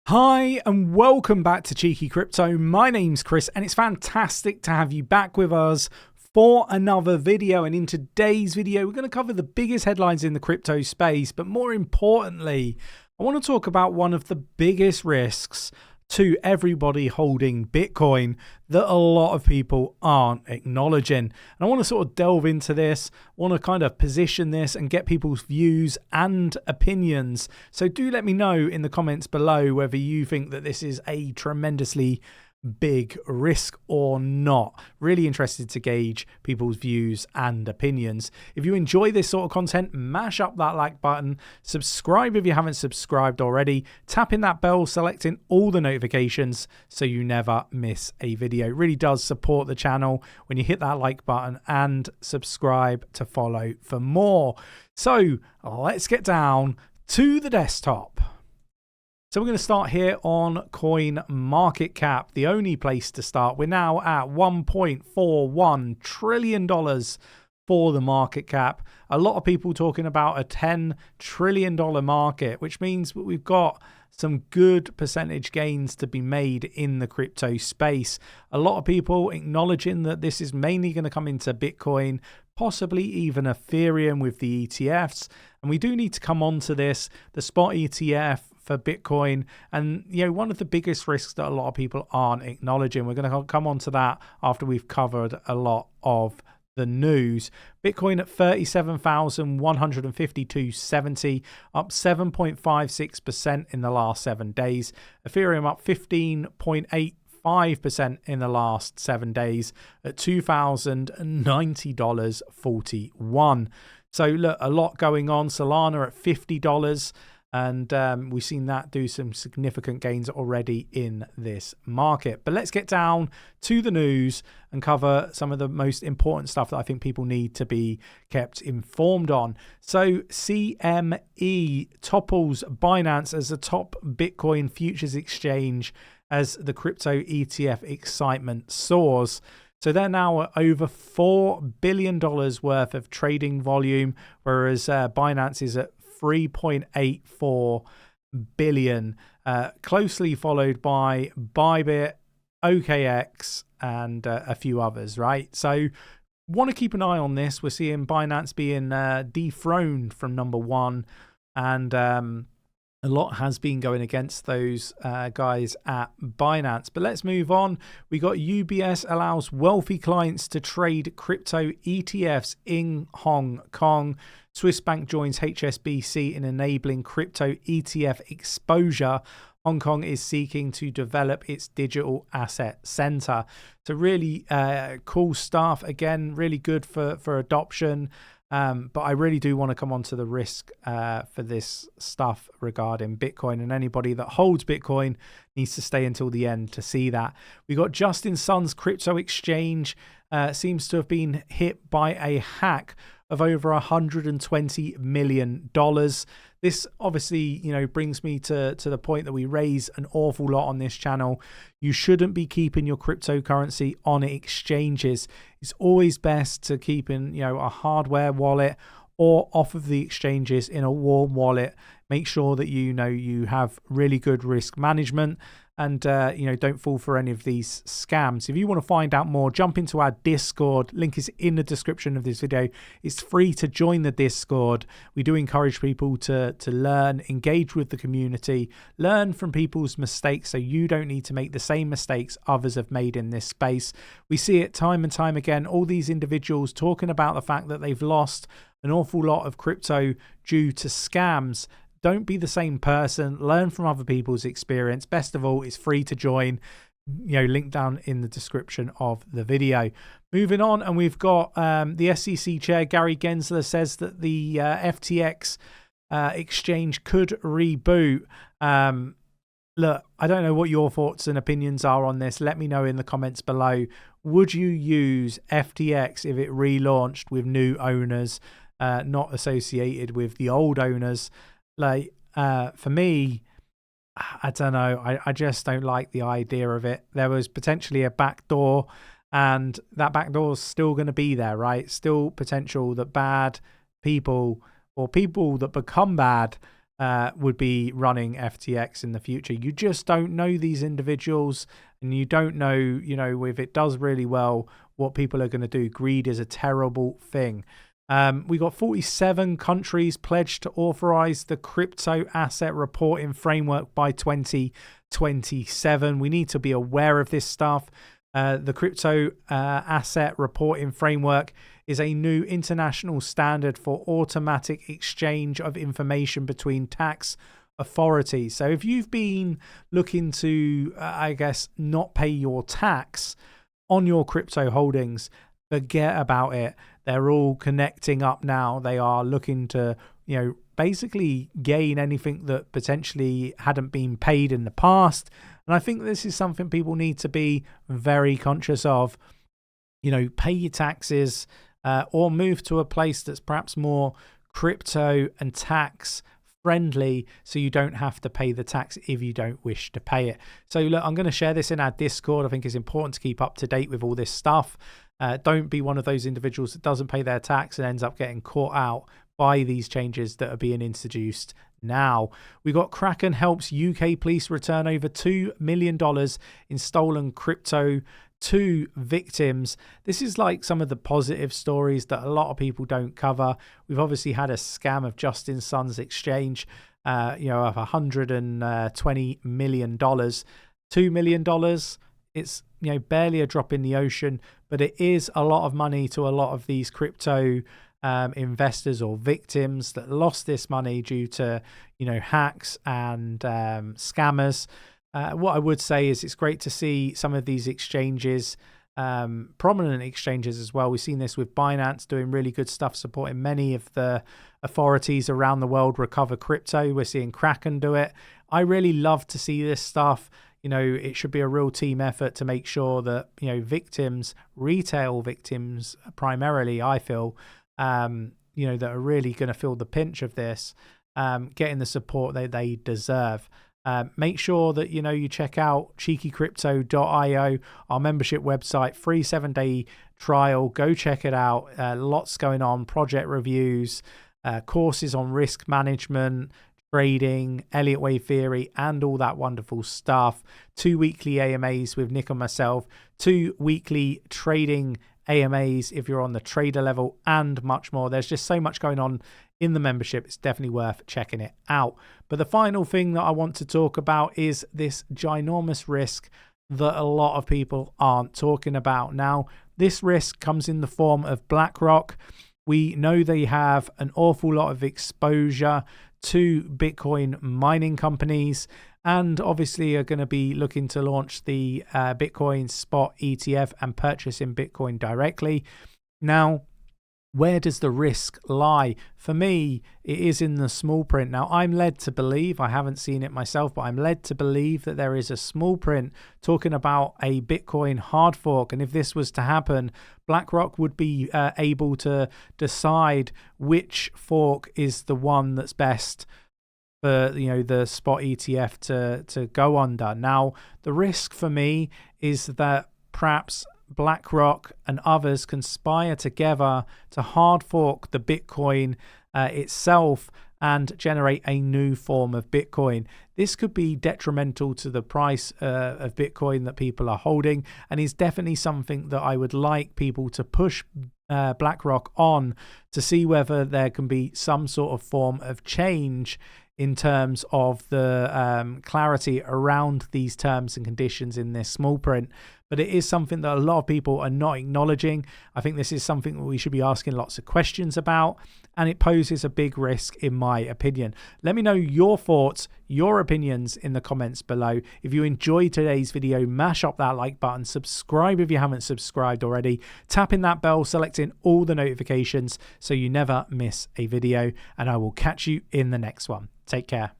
Hi and welcome back to Cheeky Crypto. My name's Chris and it's fantastic to have you back with us for another video. And in today's video, we're going to cover the biggest headlines in the crypto space. But more importantly, I want to talk about one of the biggest risks to everybody holding Bitcoin that a lot of people aren't acknowledging. And I want to sort of delve into this, want to kind of position this and get people's views and opinions. So do let me know in the comments below whether you think that this is a tremendously big risk or not. Really interested to gauge people's views and opinions. If you enjoy this sort of content, mash up that like button, subscribe if you haven't subscribed already, tapping that bell, selecting all the notifications so you never miss a video. It really does support the channel when you hit that like button and subscribe to follow for more. So let's get down to the desktop. So we're going to start here on CoinMarketCap, the only place to start. We're now at $1.41 trillion for the market cap. A lot of people talking about a $10 trillion market, which means we've got some good percentage gains to be made in the crypto space. A lot of people acknowledging that this is mainly going to come into Bitcoin, possibly even Ethereum with the ETFs. And we do need to come on to this, the spot ETF for Bitcoin. And, you know, one of the biggest risks that a lot of people aren't acknowledging. We're going to come on to that after we've covered a lot of the news. Bitcoin at 37,152.70, up 7.56% in the last 7 days. Ethereum up 15.85% in the last 7 days at $2,090.41. So look, a lot going on. Solana at $50. And we've seen that do some significant gains already in this market. But let's get down to the news and cover some of the most important stuff that I think people need to be kept informed on. So CME topples Binance as the top Bitcoin futures exchange as the crypto ETF excitement soars. So they're now at over $4 billion worth of trading volume, whereas Binance is at 3.84 billion, closely followed by Bybit, OKX, and a few others, right? So want to keep an eye on this. We're seeing Binance being dethroned from number one, and a lot has been going against those guys at Binance. But let's move on. We got UBS allows wealthy clients to trade crypto ETFs in Hong Kong. Swiss Bank joins HSBC in enabling crypto ETF exposure. Hong Kong is seeking to develop its digital asset center. So really cool stuff. Again, really good for adoption. But I really do want to come on to the risk for this stuff regarding Bitcoin, and anybody that holds Bitcoin needs to stay until the end to see that. We got Justin Sun's crypto exchange seems to have been hit by a hack of over $120 million. This obviously, you know, brings me to the point that we raise an awful lot on this channel. You shouldn't be keeping your cryptocurrency on exchanges. It's always best to keep in, you know, a hardware wallet or off of the exchanges in a warm wallet. Make sure that you know you have really good risk management and you know, don't fall for any of these scams. If you want to find out more, jump into our Discord. Link is in the description of this video. It's free to join the Discord. We do encourage people to learn, engage with the community, learn from people's mistakes so you don't need to make the same mistakes others have made in this space. We see it time and time again, all these individuals talking about the fact that they've lost an awful lot of crypto due to scams. Don't be the same person. Learn from other people's experience. Best of all, it's free to join. You know, link down in the description of the video. Moving on, and we've got the SEC chair, Gary Gensler, says that the FTX exchange could reboot. Look, I don't know what your thoughts and opinions are on this. Let me know in the comments below. Would you use FTX if it relaunched with new owners, not associated with the old owners? Like, for me, I don't know. I just don't like the idea of it. There was potentially a backdoor, and that backdoor is still going to be there, right? Still potential that bad people or people that become bad would be running FTX in the future. You just don't know these individuals, and you don't know, you know, if it does really well, what people are going to do. Greed is a terrible thing. We got 47 countries pledged to authorize the crypto asset reporting framework by 2027. We need to be aware of this stuff. The crypto asset reporting framework is a new international standard for automatic exchange of information between tax authorities. So if you've been looking to, I guess, not pay your tax on your crypto holdings, forget about it. They're all connecting up now. They are looking to, you know, basically gain anything that potentially hadn't been paid in the past. And I think this is something people need to be very conscious of. You know, pay your taxes or move to a place that's perhaps more crypto and tax friendly, so you don't have to pay the tax if you don't wish to pay it. So look, I'm going to share this in our Discord. I think it's important to keep up to date with all this stuff. Don't be one of those individuals that doesn't pay their tax and ends up getting caught out by these changes that are being introduced now. We got Kraken helps UK police return over $2 million in stolen crypto to victims. This is like some of the positive stories that a lot of people don't cover. We've obviously had a scam of Justin's son's exchange, you know, of $120 million. $2 million, it's, you know, barely a drop in the ocean, but it is a lot of money to a lot of these crypto investors or victims that lost this money due to, you know, hacks and scammers. What I would say is it's great to see some of these exchanges, prominent exchanges as well. We've seen this with Binance doing really good stuff, supporting many of the authorities around the world recover crypto. We're seeing Kraken do it. I really love to see this stuff. You know, it should be a real team effort to make sure that, you know, victims, retail victims primarily, I feel, you know, that are really going to feel the pinch of this, getting the support that they deserve. Make sure that, you know, you check out 𝗕𝗘𝗪𝗀𝗧𝗧.io, our membership website, free 7-day trial. Go check it out. Lots going on, project reviews, courses on risk management, trading, Elliott wave theory, and all that wonderful stuff. 2 weekly AMAs with Nick and myself, 2 weekly trading AMAs if you're on the trader level, and much more. There's just so much going on in the membership. It's definitely worth checking it out. But the final thing that I want to talk about is this ginormous risk that a lot of people aren't talking about. Now, this risk comes in the form of BlackRock. We know they have an awful lot of exposure to Bitcoin mining companies, and obviously are going to be looking to launch the Bitcoin spot ETF and purchasing Bitcoin directly. Now, where does the risk lie? For me, it is in the small print. Now, I'm led to believe, I haven't seen it myself, but I'm led to believe that there is a small print talking about a Bitcoin hard fork. And if this was to happen, BlackRock would be able to decide which fork is the one that's best for, you know, the spot ETF to go under. Now, the risk for me is that perhaps BlackRock and others conspire together to hard fork the Bitcoin itself and generate a new form of Bitcoin. This could be detrimental to the price of Bitcoin that people are holding, and is definitely something that I would like people to push BlackRock on to see whether there can be some sort of form of change in terms of the clarity around these terms and conditions in this small print. But it is something that a lot of people are not acknowledging. I think this is something that we should be asking lots of questions about, and it poses a big risk in my opinion. Let me know your thoughts, your opinions in the comments below. If you enjoyed today's video, mash up that like button, subscribe if you haven't subscribed already, tapping that bell, selecting all the notifications so you never miss a video, and I will catch you in the next one. Take care.